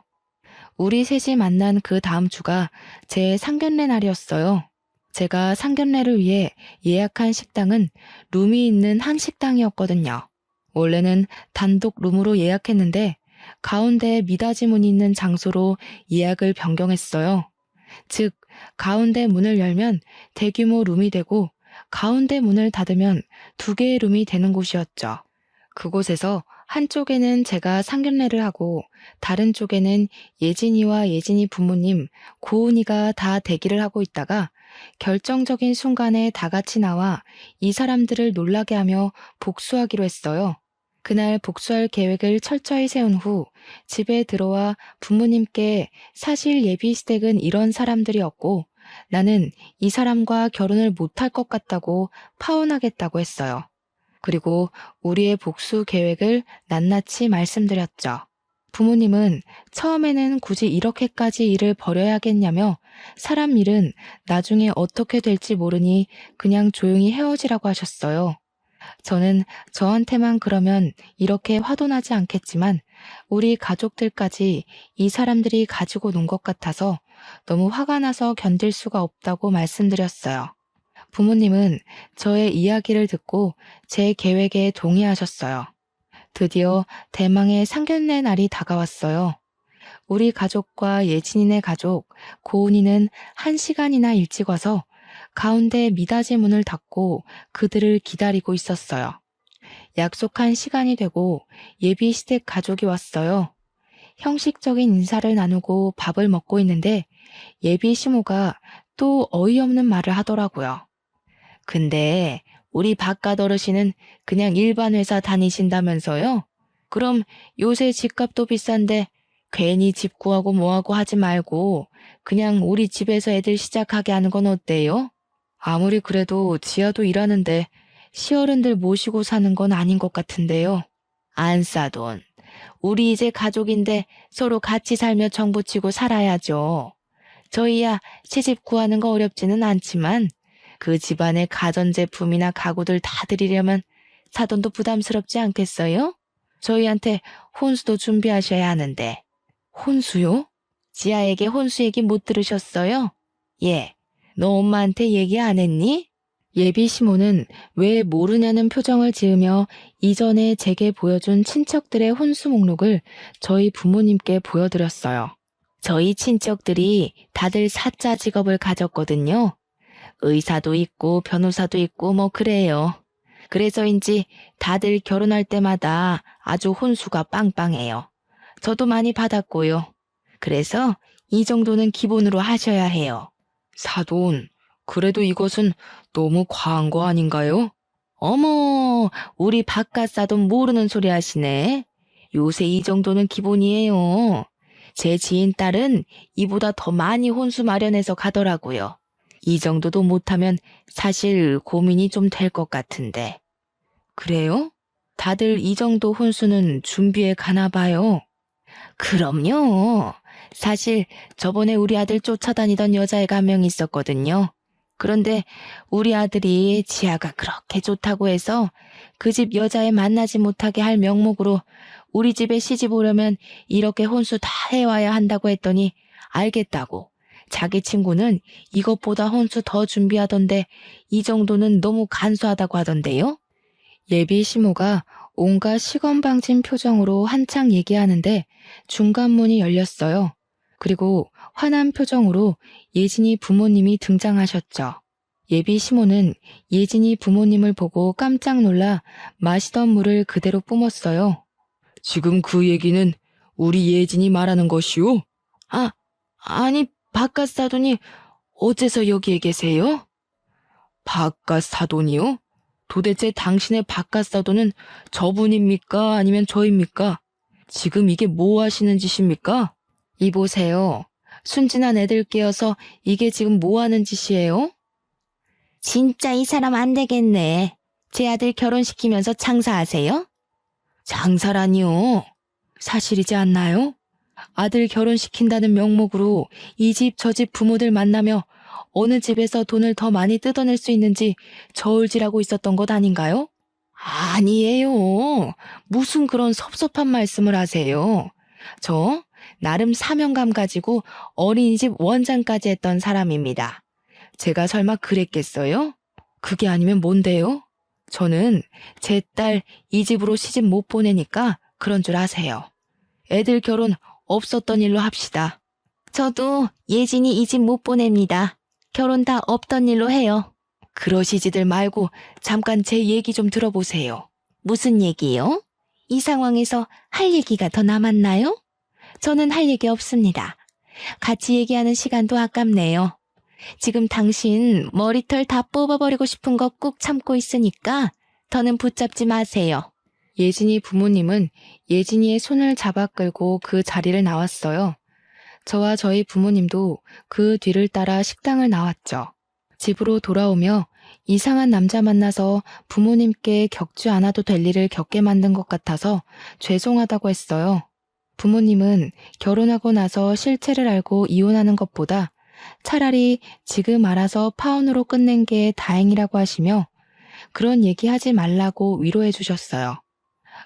우리 셋이 만난 그 다음 주가 제 상견례 날이었어요. 제가 상견례를 위해 예약한 식당은 룸이 있는 한 식당이었거든요. 원래는 단독 룸으로 예약했는데 가운데 미닫이 문이 있는 장소로 예약을 변경했어요. 즉, 가운데 문을 열면 대규모 룸이 되고 가운데 문을 닫으면 두 개의 룸이 되는 곳이었죠. 그곳에서 한쪽에는 제가 상견례를 하고 다른 쪽에는 예진이와 예진이 부모님, 고은이가 다 대기를 하고 있다가 결정적인 순간에 다 같이 나와 이 사람들을 놀라게 하며 복수하기로 했어요. 그날 복수할 계획을 철저히 세운 후 집에 들어와 부모님께 사실 예비 시댁은 이런 사람들이었고 나는 이 사람과 결혼을 못할 것 같다고 파혼하겠다고 했어요. 그리고 우리의 복수 계획을 낱낱이 말씀드렸죠. 부모님은 처음에는 굳이 이렇게까지 일을 벌여야겠냐며 사람 일은 나중에 어떻게 될지 모르니 그냥 조용히 헤어지라고 하셨어요. 저는 저한테만 그러면 이렇게 화도 나지 않겠지만 우리 가족들까지 이 사람들이 가지고 논 것 같아서 너무 화가 나서 견딜 수가 없다고 말씀드렸어요. 부모님은 저의 이야기를 듣고 제 계획에 동의하셨어요. 드디어 대망의 상견례 날이 다가왔어요. 우리 가족과 예진이네 가족, 고은이는 1시간이나 일찍 와서 가운데 미닫이 문을 닫고 그들을 기다리고 있었어요. 약속한 시간이 되고 예비 시댁 가족이 왔어요. 형식적인 인사를 나누고 밥을 먹고 있는데 예비 시모가 또 어이없는 말을 하더라고요. 근데 우리 바깥 어르신은 그냥 일반 회사 다니신다면서요? 그럼 요새 집값도 비싼데 괜히 집 구하고 뭐하고 하지 말고 그냥 우리 집에서 애들 시작하게 하는 건 어때요? 아무리 그래도 지아도 일하는데 시어른들 모시고 사는 건 아닌 것 같은데요. 안 싸돈. 우리 이제 가족인데 서로 같이 살며 정부치고 살아야죠. 저희야 시집 구하는 거 어렵지는 않지만 그 집안의 가전제품이나 가구들 다 드리려면 사돈도 부담스럽지 않겠어요? 저희한테 혼수도 준비하셔야 하는데. 혼수요? 지아에게 혼수 얘기 못 들으셨어요? 예. 너 엄마한테 얘기 안 했니? 예비 시모는 왜 모르냐는 표정을 지으며 이전에 제게 보여준 친척들의 혼수 목록을 저희 부모님께 보여드렸어요. 저희 친척들이 다들 사자 직업을 가졌거든요. 의사도 있고 변호사도 있고 뭐 그래요. 그래서인지 다들 결혼할 때마다 아주 혼수가 빵빵해요. 저도 많이 받았고요. 그래서 이 정도는 기본으로 하셔야 해요. 사돈, 그래도 이것은 너무 과한 거 아닌가요? 어머, 우리 바깥 사돈 모르는 소리 하시네. 요새 이 정도는 기본이에요. 제 지인 딸은 이보다 더 많이 혼수 마련해서 가더라고요. 이 정도도 못하면 사실 고민이 좀 될 것 같은데. 그래요? 다들 이 정도 혼수는 준비해 가나 봐요. 그럼요. 사실 저번에 우리 아들 쫓아다니던 여자애가 한 명 있었거든요. 그런데 우리 아들이 지아가 그렇게 좋다고 해서 그 집 여자애 만나지 못하게 할 명목으로 우리 집에 시집 오려면 이렇게 혼수 다 해와야 한다고 했더니 알겠다고. 자기 친구는 이것보다 혼수 더 준비하던데 이 정도는 너무 간소하다고 하던데요. 예비 시모가 온갖 시건방진 표정으로 한창 얘기하는데 중간 문이 열렸어요. 그리고 화난 표정으로 예진이 부모님이 등장하셨죠. 예비 시모는 예진이 부모님을 보고 깜짝 놀라 마시던 물을 그대로 뿜었어요. 지금 그 얘기는 우리 예진이 말하는 것이오? 아니 바깥 사돈이 어째서 여기에 계세요? 바깥 사돈이요? 도대체 당신의 바깥 사돈은 저분입니까? 아니면 저입니까? 지금 이게 뭐 하시는 짓입니까? 이보세요. 순진한 애들 깨어서 이게 지금 뭐 하는 짓이에요? 진짜 이 사람 안 되겠네. 제 아들 결혼시키면서 장사하세요? 장사라니요. 사실이지 않나요? 아들 결혼시킨다는 명목으로 이 집 저 집 부모들 만나며 어느 집에서 돈을 더 많이 뜯어낼 수 있는지 저울질하고 있었던 것 아닌가요? 아니에요. 무슨 그런 섭섭한 말씀을 하세요. 저 나름 사명감 가지고 어린이집 원장까지 했던 사람입니다. 제가 설마 그랬겠어요? 그게 아니면 뭔데요? 저는 제 딸 이 집으로 시집 못 보내니까 그런 줄 아세요. 애들 결혼 없었던 일로 합시다. 저도 예진이 이 집 못 보냅니다. 결혼 다 없던 일로 해요. 그러시지들 말고 잠깐 제 얘기 좀 들어보세요. 무슨 얘기요? 이 상황에서 할 얘기가 더 남았나요? 저는 할 얘기 없습니다. 같이 얘기하는 시간도 아깝네요. 지금 당신 머리털 다 뽑아버리고 싶은 거 꾹 참고 있으니까 더는 붙잡지 마세요. 예진이 부모님은 예진이의 손을 잡아 끌고 그 자리를 나왔어요. 저와 저희 부모님도 그 뒤를 따라 식당을 나왔죠. 집으로 돌아오며 이상한 남자 만나서 부모님께 겪지 않아도 될 일을 겪게 만든 것 같아서 죄송하다고 했어요. 부모님은 결혼하고 나서 실체를 알고 이혼하는 것보다 차라리 지금 알아서 파혼으로 끝낸 게 다행이라고 하시며 그런 얘기하지 말라고 위로해 주셨어요.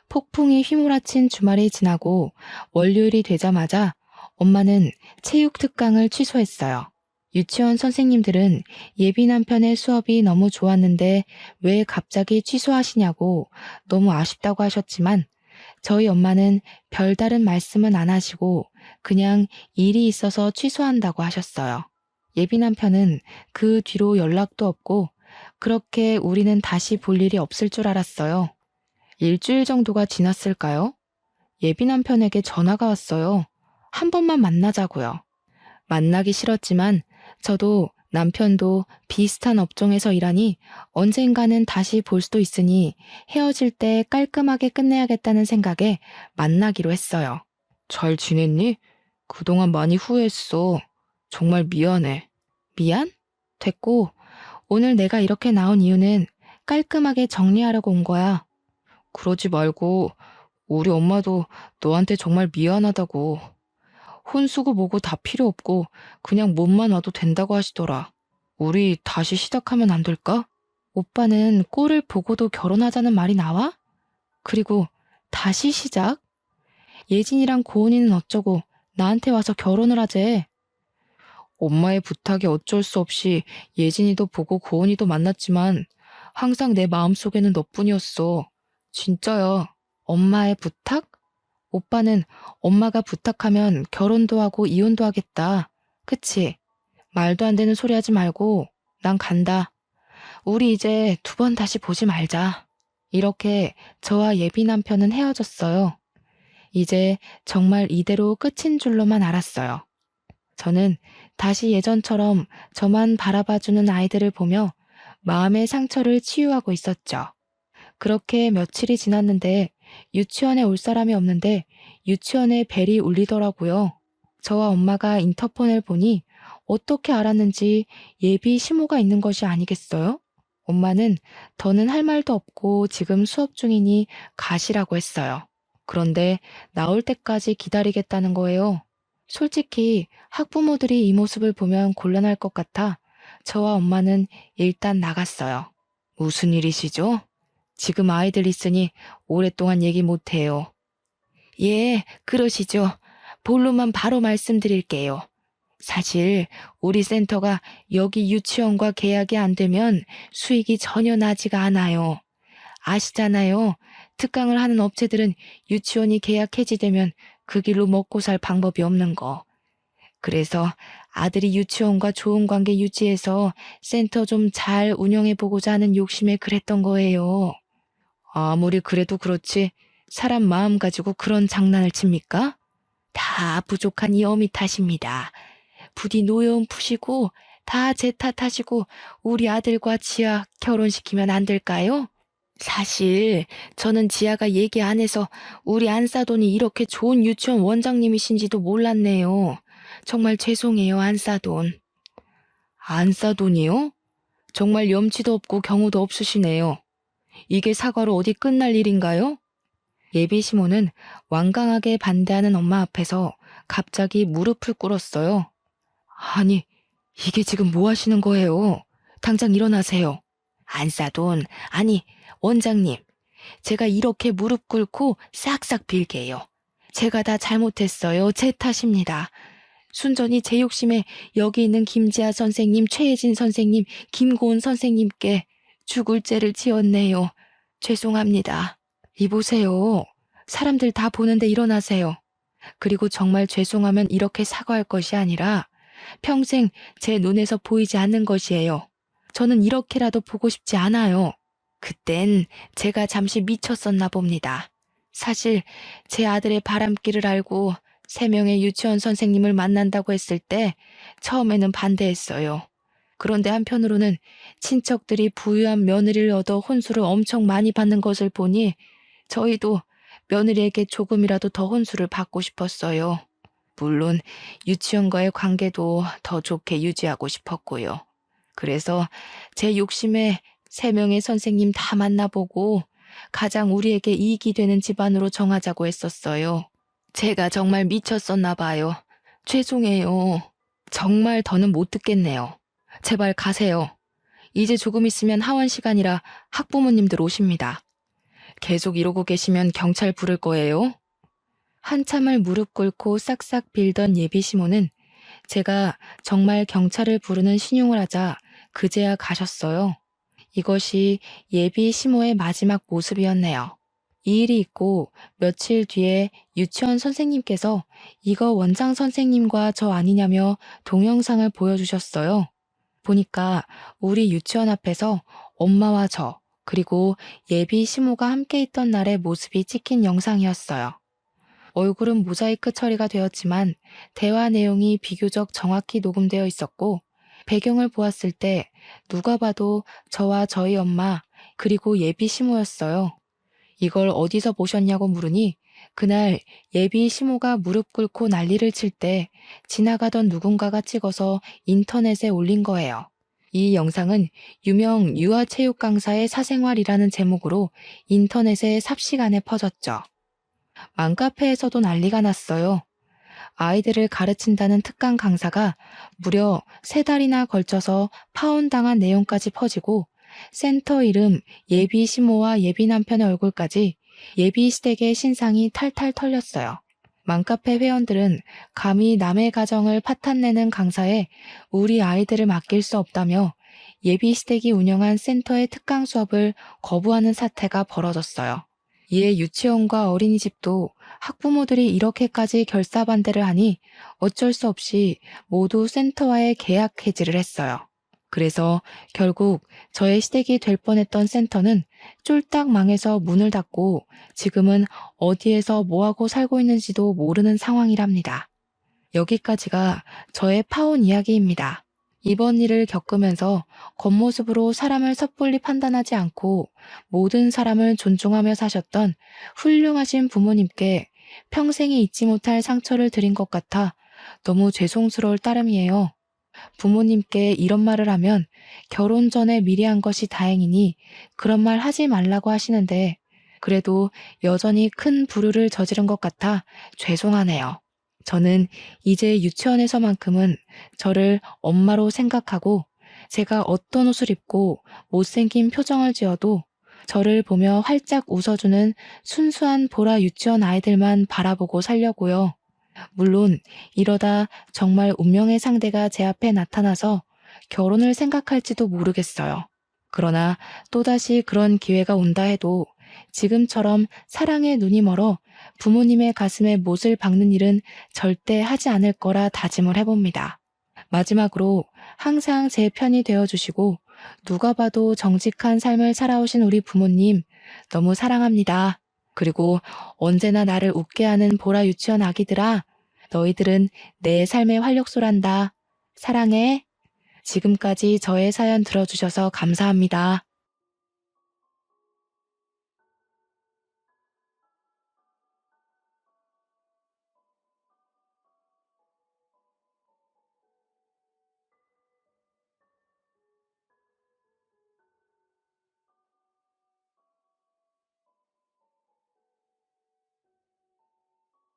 폭풍이 휘몰아친 주말이 지나고 월요일이 되자마자 엄마는 체육 특강을 취소했어요. 유치원 선생님들은 예비 남편의 수업이 너무 좋았는데 왜 갑자기 취소하시냐고 너무 아쉽다고 하셨지만 저희 엄마는 별다른 말씀은 안 하시고 그냥 일이 있어서 취소한다고 하셨어요. 예비 남편은 그 뒤로 연락도 없고 그렇게 우리는 다시 볼 일이 없을 줄 알았어요. 일주일 정도가 지났을까요? 예비 남편에게 전화가 왔어요. 한 번만 만나자고요. 만나기 싫었지만 저도 남편도 비슷한 업종에서 일하니 언젠가는 다시 볼 수도 있으니 헤어질 때 깔끔하게 끝내야겠다는 생각에 만나기로 했어요. 잘 지냈니? 그동안 많이 후회했어. 정말 미안해. 미안? 됐고, 오늘 내가 이렇게 나온 이유는 깔끔하게 정리하려고 온 거야. 그러지 말고 우리 엄마도 너한테 정말 미안하다고. 혼수고 뭐고 다 필요 없고 그냥 몸만 와도 된다고 하시더라. 우리 다시 시작하면 안 될까? 오빠는 꼴을 보고도 결혼하자는 말이 나와? 그리고 다시 시작? 예진이랑 고은이는 어쩌고 나한테 와서 결혼을 하재. 엄마의 부탁에 어쩔 수 없이 예진이도 보고 고은이도 만났지만 항상 내 마음속에는 너뿐이었어. 진짜야. 엄마의 부탁? 오빠는 엄마가 부탁하면 결혼도 하고 이혼도 하겠다. 그치? 말도 안 되는 소리 하지 말고 난 간다. 우리 이제 두 번 다시 보지 말자. 이렇게 저와 예비 남편은 헤어졌어요. 이제 정말 이대로 끝인 줄로만 알았어요. 저는 다시 예전처럼 저만 바라봐주는 아이들을 보며 마음의 상처를 치유하고 있었죠. 그렇게 며칠이 지났는데 유치원에 올 사람이 없는데 유치원에 벨이 울리더라고요. 저와 엄마가 인터폰을 보니 어떻게 알았는지 예비 시모가 있는 것이 아니겠어요? 엄마는 더는 할 말도 없고 지금 수업 중이니 가시라고 했어요. 그런데 나올 때까지 기다리겠다는 거예요. 솔직히 학부모들이 이 모습을 보면 곤란할 것 같아 저와 엄마는 일단 나갔어요. 무슨 일이시죠? 지금 아이들 있으니 오랫동안 얘기 못해요. 예, 그러시죠. 본론만 바로 말씀드릴게요. 사실 우리 센터가 여기 유치원과 계약이 안 되면 수익이 전혀 나지가 않아요. 아시잖아요. 특강을 하는 업체들은 유치원이 계약 해지되면 그 길로 먹고 살 방법이 없는 거. 그래서 아들이 유치원과 좋은 관계 유지해서 센터 좀 잘 운영해보고자 하는 욕심에 그랬던 거예요. 아무리 그래도 그렇지 사람 마음 가지고 그런 장난을 칩니까? 다 부족한 이 어미 탓입니다. 부디 노여움 푸시고 다 제 탓하시고 우리 아들과 지아 결혼시키면 안 될까요? 사실 저는 지아가 얘기 안 해서 우리 안사돈이 이렇게 좋은 유치원 원장님이신지도 몰랐네요. 정말 죄송해요, 안사돈. 안사돈이요? 정말 염치도 없고 경우도 없으시네요. 이게 사과로 어디 끝날 일인가요? 예비 시모는 완강하게 반대하는 엄마 앞에서 갑자기 무릎을 꿇었어요. 아니, 이게 지금 뭐 하시는 거예요? 당장 일어나세요. 안사돈, 아니, 원장님. 제가 이렇게 무릎 꿇고 싹싹 빌게요. 제가 다 잘못했어요. 제 탓입니다. 순전히 제 욕심에 여기 있는 김지아 선생님, 최혜진 선생님, 김고은 선생님께 죽을 죄를 지었네요. 죄송합니다. 이보세요. 사람들 다 보는데 일어나세요. 그리고 정말 죄송하면 이렇게 사과할 것이 아니라 평생 제 눈에서 보이지 않는 것이에요. 저는 이렇게라도 보고 싶지 않아요. 그땐 제가 잠시 미쳤었나 봅니다. 사실 제 아들의 바람길을 알고 3명의 유치원 선생님을 만난다고 했을 때 처음에는 반대했어요. 그런데 한편으로는 친척들이 부유한 며느리를 얻어 혼수를 엄청 많이 받는 것을 보니 저희도 며느리에게 조금이라도 더 혼수를 받고 싶었어요. 물론 유치원과의 관계도 더 좋게 유지하고 싶었고요. 그래서 제 욕심에 3명의 선생님 다 만나보고 가장 우리에게 이익이 되는 집안으로 정하자고 했었어요. 제가 정말 미쳤었나 봐요. 죄송해요. 정말 더는 못 듣겠네요. 제발 가세요. 이제 조금 있으면 하원 시간이라 학부모님들 오십니다. 계속 이러고 계시면 경찰 부를 거예요. 한참을 무릎 꿇고 싹싹 빌던 예비 시모는 제가 정말 경찰을 부르는 신용을 하자 그제야 가셨어요. 이것이 예비 시모의 마지막 모습이었네요. 이 일이 있고 며칠 뒤에 유치원 선생님께서 이거 원장 선생님과 저 아니냐며 동영상을 보여주셨어요. 보니까 우리 유치원 앞에서 엄마와 저, 그리고 예비 시모가 함께 있던 날의 모습이 찍힌 영상이었어요. 얼굴은 모자이크 처리가 되었지만 대화 내용이 비교적 정확히 녹음되어 있었고 배경을 보았을 때 누가 봐도 저와 저희 엄마 그리고 예비 시모였어요. 이걸 어디서 보셨냐고 물으니 그날 예비 시모가 무릎 꿇고 난리를 칠 때 지나가던 누군가가 찍어서 인터넷에 올린 거예요. 이 영상은 유명 유아체육 강사의 사생활이라는 제목으로 인터넷에 삽시간에 퍼졌죠. 맘카페에서도 난리가 났어요. 아이들을 가르친다는 특강 강사가 무려 3달이나 걸쳐서 파혼당한 내용까지 퍼지고 센터 이름 예비 시모와 예비 남편의 얼굴까지 예비 시댁의 신상이 탈탈 털렸어요. 맘카페 회원들은 감히 남의 가정을 파탄내는 강사에 우리 아이들을 맡길 수 없다며 예비 시댁이 운영한 센터의 특강 수업을 거부하는 사태가 벌어졌어요. 이에 유치원과 어린이집도 학부모들이 이렇게까지 결사반대를 하니 어쩔 수 없이 모두 센터와의 계약 해지를 했어요. 그래서 결국 저의 시댁이 될 뻔했던 센터는 쫄딱 망해서 문을 닫고 지금은 어디에서 뭐하고 살고 있는지도 모르는 상황이랍니다. 여기까지가 저의 파혼 이야기입니다. 이번 일을 겪으면서 겉모습으로 사람을 섣불리 판단하지 않고 모든 사람을 존중하며 사셨던 훌륭하신 부모님께 평생에 잊지 못할 상처를 드린 것 같아 너무 죄송스러울 따름이에요. 부모님께 이런 말을 하면 결혼 전에 미리 한 것이 다행이니 그런 말 하지 말라고 하시는데 그래도 여전히 큰 불효를 저지른 것 같아 죄송하네요. 저는 이제 유치원에서만큼은 저를 엄마로 생각하고 제가 어떤 옷을 입고 못생긴 표정을 지어도 저를 보며 활짝 웃어주는 순수한 보라 유치원 아이들만 바라보고 살려고요. 물론 이러다 정말 운명의 상대가 제 앞에 나타나서 결혼을 생각할지도 모르겠어요. 그러나 또다시 그런 기회가 온다 해도 지금처럼 사랑에 눈이 멀어 부모님의 가슴에 못을 박는 일은 절대 하지 않을 거라 다짐을 해봅니다. 마지막으로 항상 제 편이 되어주시고 누가 봐도 정직한 삶을 살아오신 우리 부모님 너무 사랑합니다. 그리고 언제나 나를 웃게 하는 보라 유치원 아기들아, 너희들은 내 삶의 활력소란다. 사랑해. 지금까지 저의 사연 들어주셔서 감사합니다.